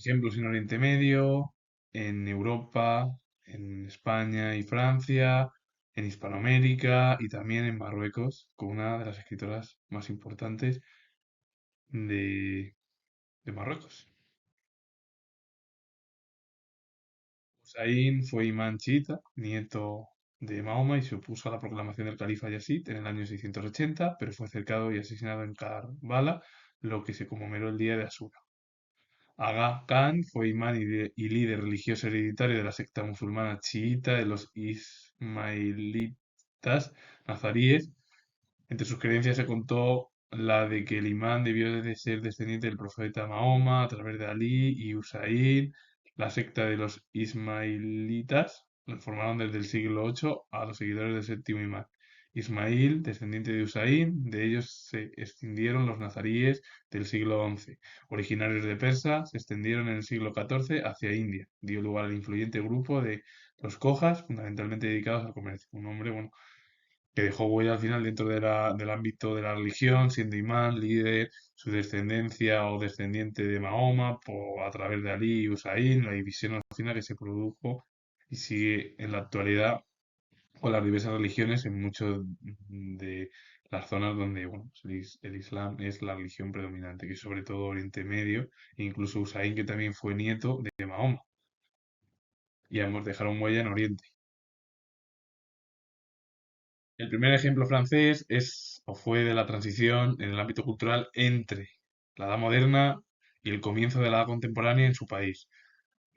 Ejemplos en Oriente Medio, en Europa, en España y Francia, en Hispanoamérica y también en Marruecos, con una de las escritoras más importantes de, de Marruecos. Husayn fue imán chiita, nieto de Mahoma, y se opuso a la proclamación del califa Yazid en el año 680, pero fue cercado y asesinado en Karbala, lo que se conmemoró el día de Asura. Agha Khan fue imán y líder religioso hereditario de la secta musulmana chiita de los ismailitas nazaríes. Entre sus creencias se contó la de que el imán debió de ser descendiente del profeta Mahoma a través de Ali y Husayn. La secta de los ismailitas formaron desde el siglo VIII a los seguidores del séptimo imán. Ismail, descendiente de Husayn, de ellos se extendieron los nazaríes del siglo XI. Originarios de Persa, se extendieron en el siglo XIV hacia India. Dio lugar al influyente grupo de los Cojas, fundamentalmente dedicados al comercio. Un hombre, bueno, que dejó huella al final dentro del ámbito de la religión, siendo imán, líder, su descendencia o descendiente de Mahoma, a través de Ali y Husayn, la división al final que se produjo y sigue en la actualidad con las diversas religiones en muchas de las zonas donde bueno, pues el Islam es la religión predominante, que es sobre todo Oriente Medio, e incluso Husayn, que también fue nieto de Mahoma, y ambos dejaron huella en Oriente. El primer ejemplo francés es o fue de la transición en el ámbito cultural entre la Edad Moderna y el comienzo de la Edad Contemporánea en su país,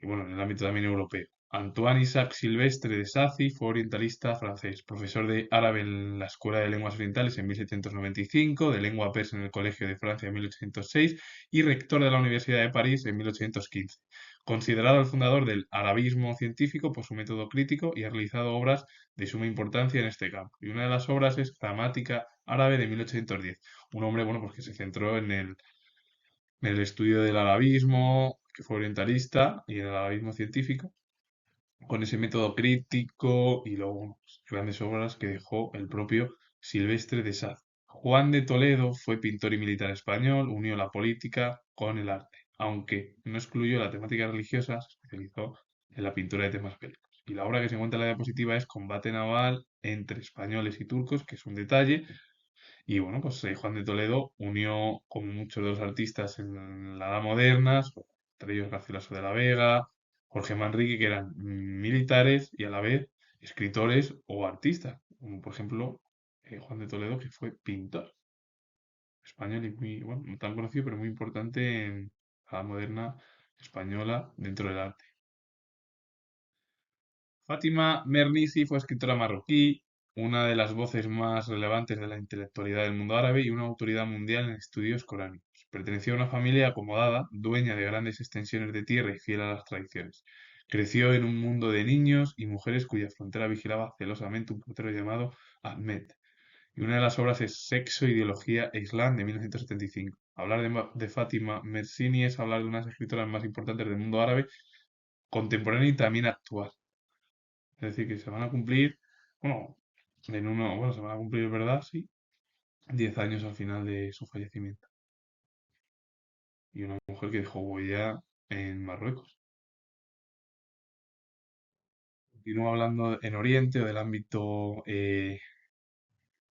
y bueno, en el ámbito también europeo. Antoine Isaac Silvestre de Sacy fue orientalista francés, profesor de árabe en la Escuela de Lenguas Orientales en 1795, de lengua persa en el Colegio de Francia en 1806 y rector de la Universidad de París en 1815. Considerado el fundador del arabismo científico por su método crítico y ha realizado obras de suma importancia en este campo. Y una de las obras es Gramática árabe de 1810. Un hombre, bueno, pues que se centró en el estudio del arabismo, que fue orientalista, y el arabismo científico, con ese método crítico y luego bueno, pues, grandes obras que dejó el propio Silvestre de Saz. Juan de Toledo fue pintor y militar español, unió la política con el arte, aunque no excluyó la temática religiosa, se especializó en la pintura de temas bélicos. Y la obra que se encuentra en la diapositiva es Combate naval entre españoles y turcos, que es un detalle, y bueno, pues Juan de Toledo unió, como muchos de los artistas en la Edad Moderna, entre ellos Garcilaso de la Vega, Jorge Manrique, que eran militares y a la vez escritores o artistas, como por ejemplo Juan de Toledo, que fue pintor español y muy, bueno, no tan conocido, pero muy importante en la Edad Moderna española dentro del arte. Fátima Mernissi fue escritora marroquí, una de las voces más relevantes de la intelectualidad del mundo árabe y una autoridad mundial en estudios coránicos. Perteneció a una familia acomodada, dueña de grandes extensiones de tierra y fiel a las tradiciones. Creció en un mundo de niños y mujeres cuya frontera vigilaba celosamente un portero llamado Ahmed. Y una de las obras es Sexo, Ideología e Islam de 1975. Hablar de Fátima Mernissi es hablar de una de las escritoras más importantes del mundo árabe contemporáneo y también actual. Es decir, que se van a cumplir, bueno, bueno, se van a cumplir, ¿verdad? Sí, 10 años al final de su fallecimiento. Y una mujer que dejó huella en Marruecos. Continúo hablando en Oriente o del ámbito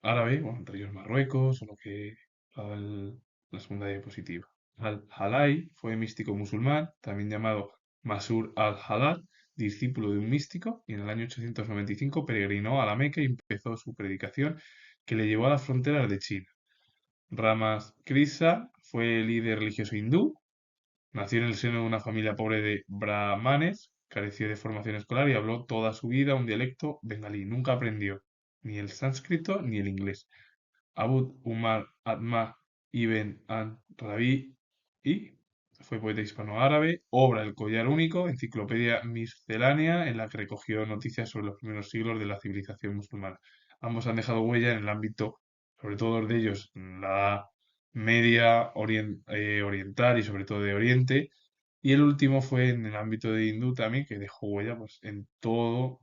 árabe, bueno, entre ellos Marruecos, o lo que daba la segunda diapositiva. Al-Halai fue místico musulmán, también llamado Masur al-Halal, discípulo de un místico, y en el año 895 peregrinó a la Meca y empezó su predicación que le llevó a las fronteras de China. Ramas Krishna fue líder religioso hindú, nació en el seno de una familia pobre de brahmanes, careció de formación escolar y habló toda su vida un dialecto bengalí. Nunca aprendió ni el sánscrito ni el inglés. Abd Umar Atma ibn al-Rabi y fue poeta hispano-árabe, obra El collar único, enciclopedia miscelánea en la que recogió noticias sobre los primeros siglos de la civilización musulmana. Ambos han dejado huella en el ámbito, sobre todo dos de ellos, en la Edad Media oriental y sobre todo de Oriente, y el último fue en el ámbito de hindú también, que dejó huella pues, en todo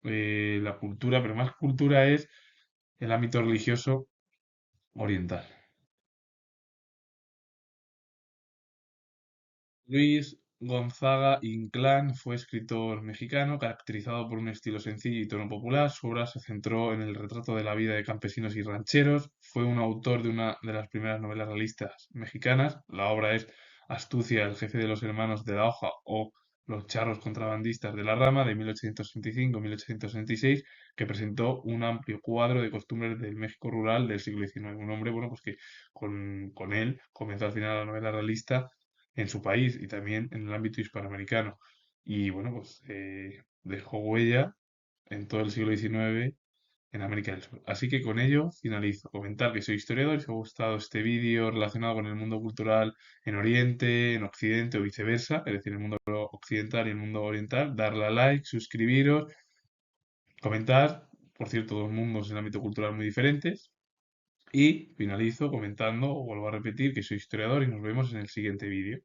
la cultura, pero más cultura es el ámbito religioso oriental. Luis Gonzaga Inclán fue escritor mexicano caracterizado por un estilo sencillo y tono popular. Su obra se centró en el retrato de la vida de campesinos y rancheros. Fue un autor de una de las primeras novelas realistas mexicanas. La obra es Astucia, el jefe de los hermanos de la hoja o Los charros contrabandistas de la rama de 1865-1866, que presentó un amplio cuadro de costumbres del México rural del siglo XIX. Un hombre, bueno, pues que con él comenzó al final la novela realista en su país y también en el ámbito hispanoamericano. Y bueno, pues dejó huella en todo el siglo XIX en América del Sur. Así que con ello finalizo. Comentar que soy historiador y si os ha gustado este vídeo relacionado con el mundo cultural en Oriente, en Occidente o viceversa, es decir, el mundo occidental y el mundo oriental, darle a like, suscribiros, comentar. Por cierto, dos mundos en el ámbito cultural muy diferentes. Y finalizo comentando, o vuelvo a repetir, que soy historiador y nos vemos en el siguiente vídeo.